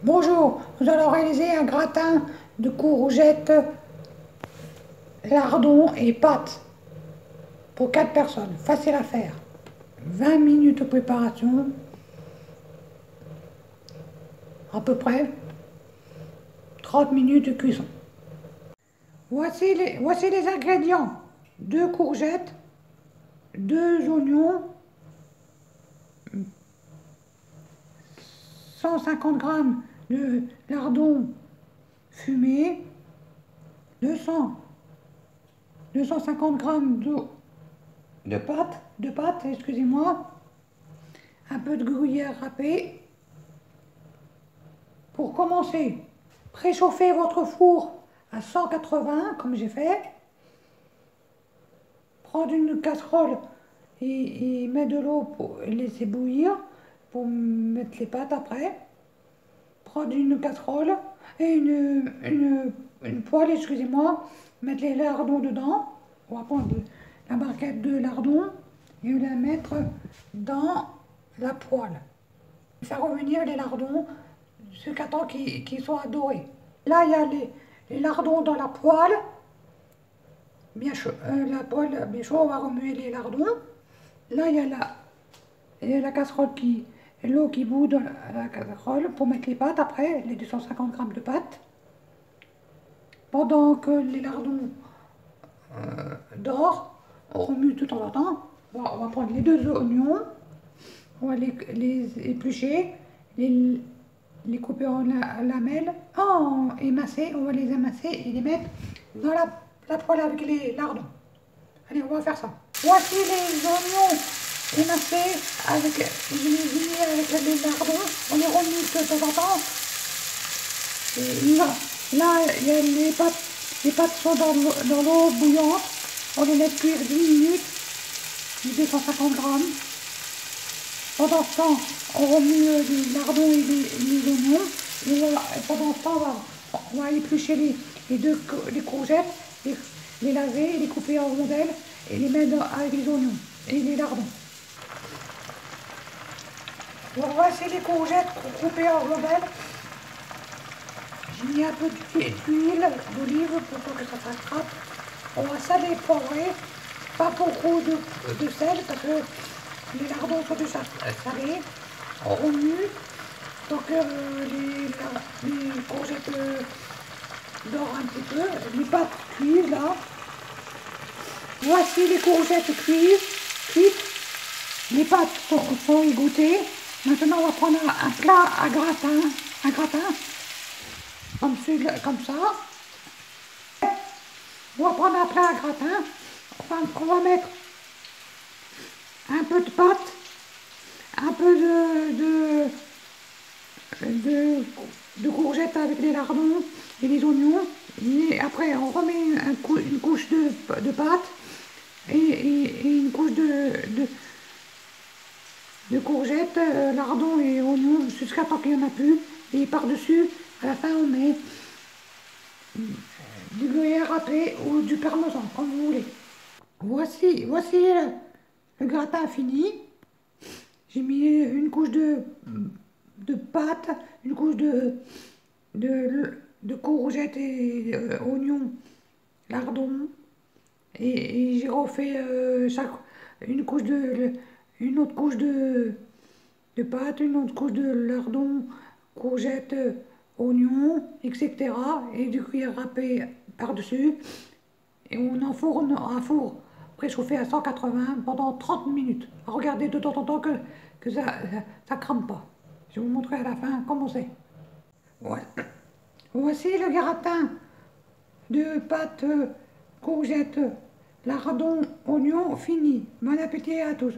Bonjour, nous allons réaliser un gratin de courgettes, lardons et pâtes pour 4 personnes. Facile à faire. 20 minutes de préparation, à peu près 30 minutes de cuisson. Voici les ingrédients. 2 courgettes, 2 oignons, 150 g de lardons fumés, 250 g de pâte, excusez-moi, un peu de gruyère râpée. Pour commencer, préchauffez votre four à 180 comme j'ai fait. Prendre une casserole et mettre de l'eau pour laisser bouillir pour mettre les pâtes après. Prendre une casserole et une poêle, excusez-moi, mettre les lardons dedans. On va prendre la barquette de lardons et la mettre dans la poêle. Faire revenir les lardons jusqu'à temps qu'ils soient dorés. Là, il y a les lardons dans la poêle. Bien chaud, la poêle bien chaud, on va remuer les lardons. Là, il y a la casserole l'eau qui bout dans la casserole pour mettre les pâtes après, les 250 g de pâtes. Pendant que les lardons dorent, on remue tout en temps. On va prendre les 2 oignons, on va les éplucher, les couper en lamelles, émincer, on va les émincer et les mettre dans la poêle avec les lardons. Allez, on va faire ça. Voici les oignons émincés avec les lardons. On les remue de temps en temps. Et là, il y a les pâtes sont dans l'eau bouillante. On les met cuire 10 minutes, 250 g. Pendant ce temps, on remue les lardons et les oignons. Et pendant ce temps, on va éplucher les courgettes, les laver, les couper en rondelles et les mettre avec les oignons et les lardons. Donc voici les courgettes coupées en rondelles. J'ai mis un peu d'huile d'olive pour que ça s'attrape. On va saler et poivrer, pas beaucoup de sel parce que les lardons sont déjà salés. On remue tant que les courgettes dorent un petit peu. Les pâtes cuisent là. Voici les courgettes cuites. Les pâtes sont égouttées. Maintenant, on va prendre un plat à gratin, comme ça. On va prendre un plat à gratin. On va mettre un peu de pâte, un peu de courgettes avec les lardons et les oignons. Et après, on remet une couche de pâte et une couche de courgettes, lardons et oignons jusqu'à temps qu'il n'y en a plus. Et par-dessus, à la fin, on met du gruyère râpé ou du parmesan, comme vous voulez. Voici le gratin fini. J'ai mis une couche de pâte, une couche de courgettes et oignons, lardons. Et j'ai refait une autre couche de pâte, une autre couche de lardons, courgettes, oignons, etc. Et du gruyère râpé par-dessus. Et on enfourne un four préchauffé à 180 pendant 30 minutes. Regardez de temps en temps que ça crame pas. Je vais vous montrer à la fin comment c'est. Ouais. Voici le gratin de pâte, courgettes, lardons, oignons fini. Bon appétit à tous.